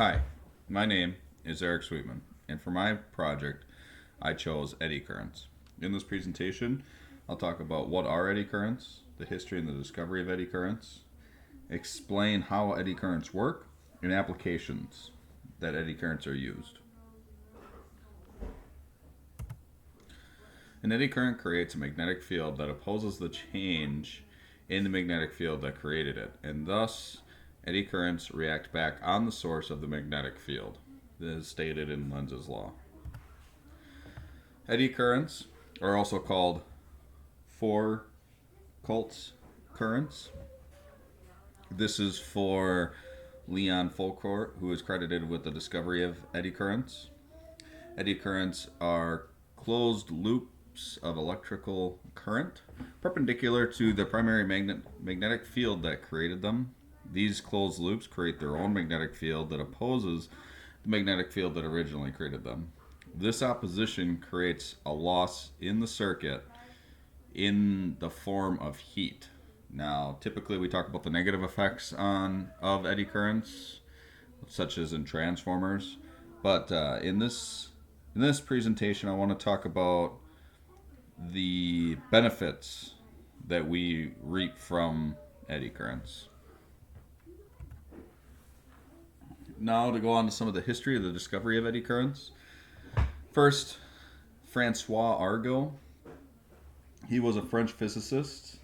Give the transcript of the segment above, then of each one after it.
Hi, my name is Eric Sweetman, and for my project, I chose eddy currents. In this presentation, I'll talk about what are eddy currents, the history and the discovery of eddy currents, explain how eddy currents work, and applications that eddy currents are used. An eddy current creates a magnetic field that opposes the change in the magnetic field that created it, and thus eddy currents react back on the source of the magnetic field. This is stated in Lenz's law. Eddy currents are also called Foucault's currents. This is for Leon Foucault, who is credited with the discovery of eddy currents. Eddy currents are closed loops of electrical current perpendicular to the primary magnetic field that created them. These closed loops create their own magnetic field that opposes the magnetic field that originally created them. This opposition creates a loss in the circuit in the form of heat. Now, typically we talk about the negative effects of eddy currents, such as in transformers, but in this presentation, I want to talk about the benefits that we reap from eddy currents. Now to go on to some of the history of the discovery of eddy currents. First, Francois Arago. He was a French physicist,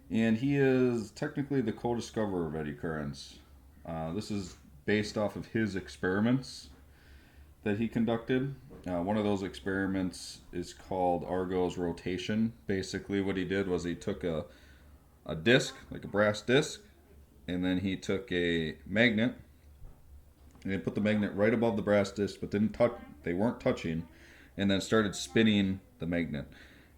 and he is technically the co-discoverer of eddy currents. This is based off of his experiments that he conducted. One of those experiments is called Arago's rotation. Basically what he did was he took a disc, like a brass disc, and then he took a magnet, and he put the magnet right above the brass disc, but they weren't touching, and then started spinning the magnet.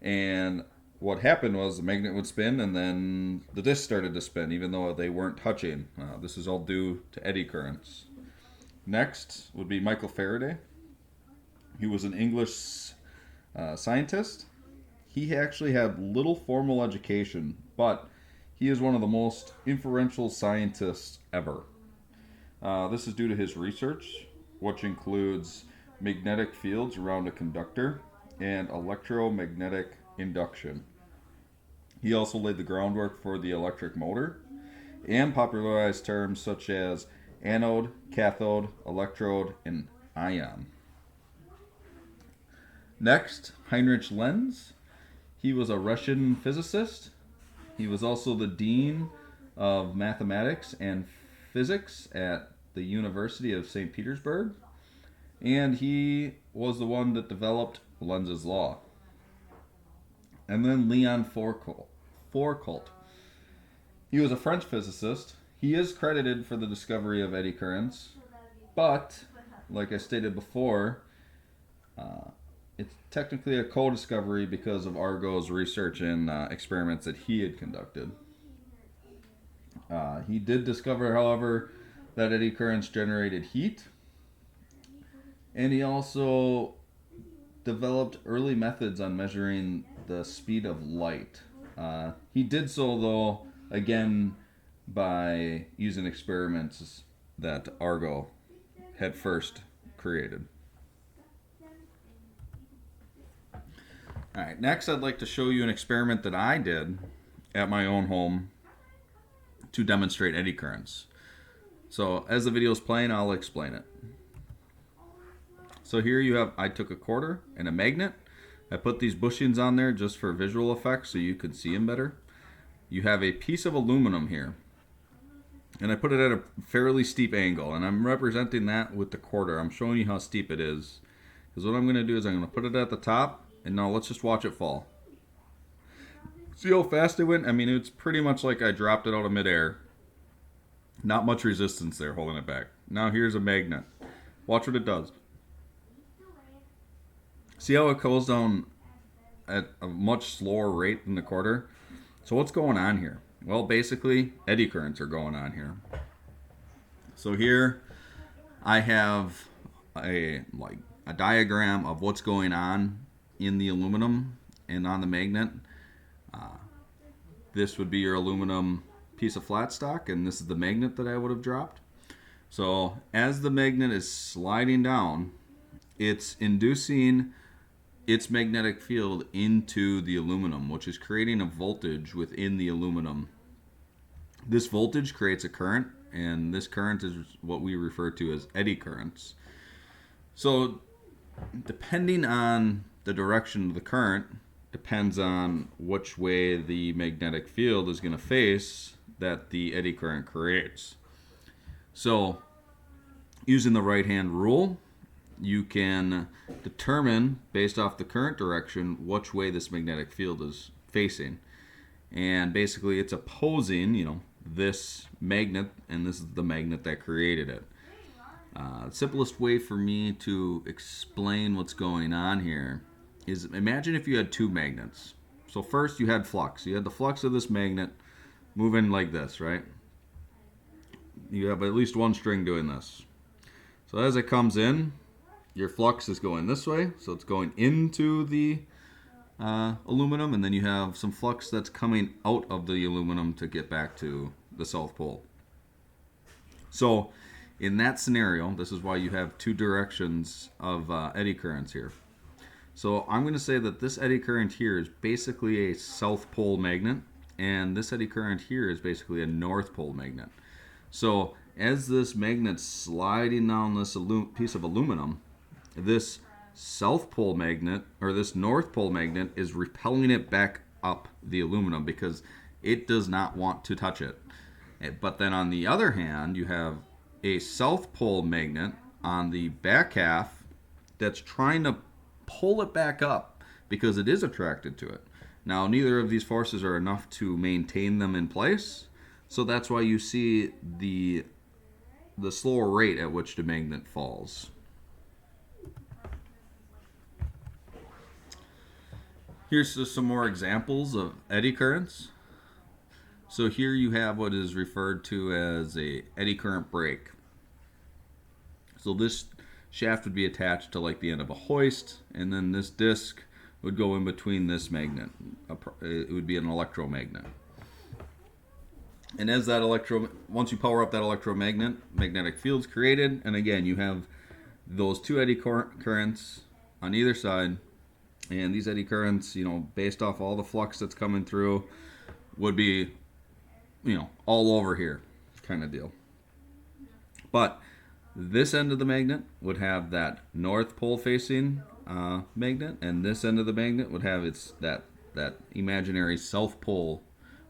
And what happened was the magnet would spin, and then the disc started to spin, even though they weren't touching. This is all due to eddy currents. Next would be Michael Faraday. He was an English scientist. He actually had little formal education, but he is one of the most influential scientists ever. This is due to his research, which includes magnetic fields around a conductor and electromagnetic induction. He also laid the groundwork for the electric motor and popularized terms such as anode, cathode, electrode, and ion. Next, Heinrich Lenz. He was a Russian physicist. He was also the dean of mathematics and physics at the University of St. Petersburg, and he was the one that developed Lenz's law. And then Leon Foucault. He was a French physicist. He is credited for the discovery of eddy currents, but like I stated before, it's technically a co-discovery because of Arago's research and experiments that he had conducted. He did discover, however, that eddy currents generated heat, and he also developed early methods on measuring the speed of light. He did so, though, again, by using experiments that Arago had first created. Alright, next I'd like to show you an experiment that I did at my own home to demonstrate eddy currents. So as the video is playing, I'll explain it. So here you have, I took a quarter and a magnet. I put these bushings on there just for visual effects so you could see them better. You have a piece of aluminum here, and I put it at a fairly steep angle, and I'm representing that with the quarter. I'm showing you how steep it is, because what I'm going to do is I'm going to put it at the top, and now let's just watch it fall. See how fast it went? I mean, it's pretty much like I dropped it out of midair. Not much resistance there holding it back. Now here's a magnet. Watch what it does. See how it goes down at a much slower rate than the quarter? So what's going on here? Well, basically, eddy currents are going on here. So here I have a diagram of what's going on in the aluminum and on the magnet. This would be your aluminum piece of flat stock, and this is the magnet that I would have dropped. So as the magnet is sliding down, it's inducing its magnetic field into the aluminum, which is creating a voltage within the aluminum. This voltage creates a current, and this current is what we refer to as eddy currents. So depending on the direction of the current, depends on which way the magnetic field is going to face that the eddy current creates. So using the right hand rule, you can determine based off the current direction which way this magnetic field is facing. And basically it's opposing, this magnet, and this is the magnet that created it. The simplest way for me to explain what's going on here is, imagine if you had two magnets. So first you had flux. You had the flux of this magnet moving like this, right? You have at least one string doing this. So as it comes in, your flux is going this way, so it's going into the aluminum, and then you have some flux that's coming out of the aluminum to get back to the south pole. So in that scenario, this is why you have two directions of eddy currents here. So I'm going to say that this eddy current here is basically a south pole magnet, and this eddy current here is basically a north pole magnet. So as this magnet's sliding down this piece of aluminum, this south pole magnet, or this north pole magnet, is repelling it back up the aluminum because it does not want to touch it. But then on the other hand, you have a south pole magnet on the back half that's trying to pull it back up because it is attracted to it. Now, neither of these forces are enough to maintain them in place, so that's why you see the slower rate at which the magnet falls. Here's just some more examples of eddy currents. So here you have what is referred to as a eddy current brake. So this shaft would be attached to like the end of a hoist, and then this disc would go in between this magnet. It would be an electromagnet. And as that once you power up that electromagnet, magnetic field's created, and again you have those two eddy currents on either side. And these eddy currents, based off all the flux that's coming through, would be, all over here kind of deal. But this end of the magnet would have that north pole facing magnet, and this end of the magnet would have that imaginary south pole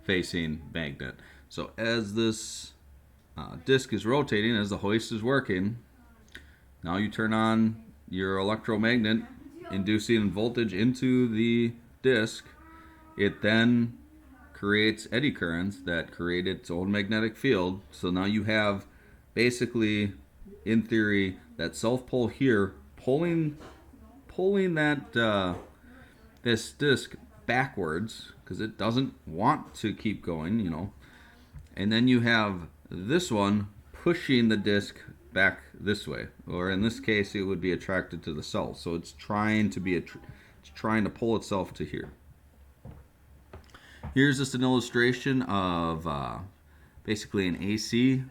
facing magnet. So as this disc is rotating, as the hoist is working, now you turn on your electromagnet, inducing voltage into the disc. It then creates eddy currents that create its own magnetic field. So now you have basically, in theory, that south pole here pulling that this disc backwards because it doesn't want to keep going, and then you have this one pushing the disc back this way, or in this case it would be attracted to the south, so it's trying to pull itself to here. Here's just an illustration of basically an AC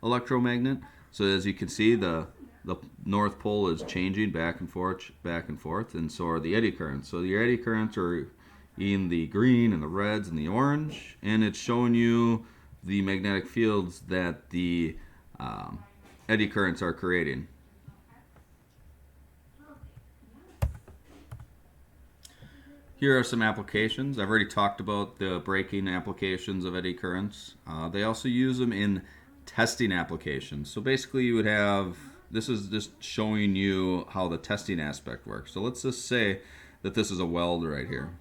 electromagnet. So as you can see, the north pole is changing back and forth, and so are the eddy currents. So your eddy currents are in the green and the reds and the orange, and it's showing you the magnetic fields that the eddy currents are creating. Here are some applications. I've already talked about the braking applications of eddy currents. They also use them in testing applications. So basically you would have, this is just showing you how the testing aspect works. So let's just say that this is a weld right here.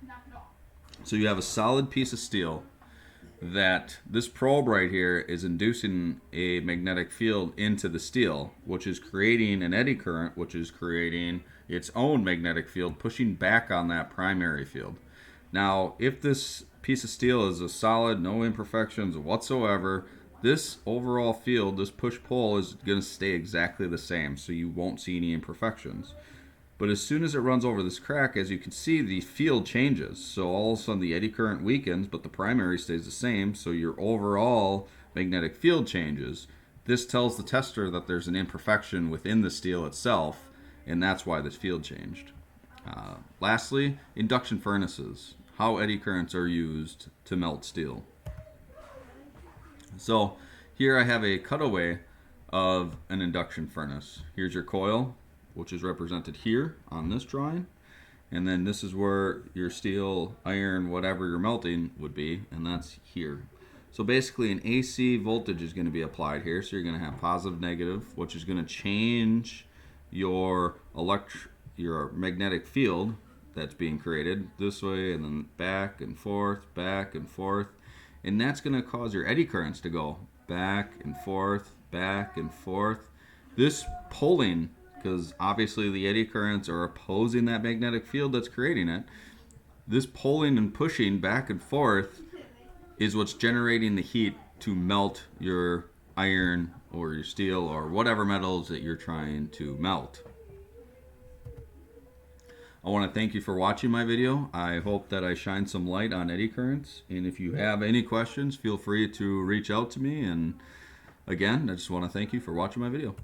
So you have a solid piece of steel that this probe right here is inducing a magnetic field into the steel, which is creating an eddy current, which is creating its own magnetic field, pushing back on that primary field. Now, if this piece of steel is a solid, no imperfections whatsoever, this overall field, this push-pull, is going to stay exactly the same, so you won't see any imperfections. But as soon as it runs over this crack, as you can see, the field changes. So all of a sudden the eddy current weakens, but the primary stays the same. So your overall magnetic field changes. This tells the tester that there's an imperfection within the steel itself, and that's why this field changed. Lastly, induction furnaces. How eddy currents are used to melt steel. So here I have a cutaway of an induction furnace. Here's your coil, which is represented here on this drawing, and then this is where your steel, iron, whatever you're melting would be, and that's here. So basically an AC voltage is going to be applied here, so you're going to have positive, negative, which is going to change your magnetic field that's being created this way and then back and forth, and that's going to cause your eddy currents to go back and forth, back and forth. This pulling, because obviously the eddy currents are opposing that magnetic field that's creating it, this pulling and pushing back and forth is what's generating the heat to melt your iron or your steel or whatever metals that you're trying to melt. I want to thank you for watching my video. I hope that I shine some light on eddy currents, and if you have any questions, feel free to reach out to me. And again, I just want to thank you for watching my video.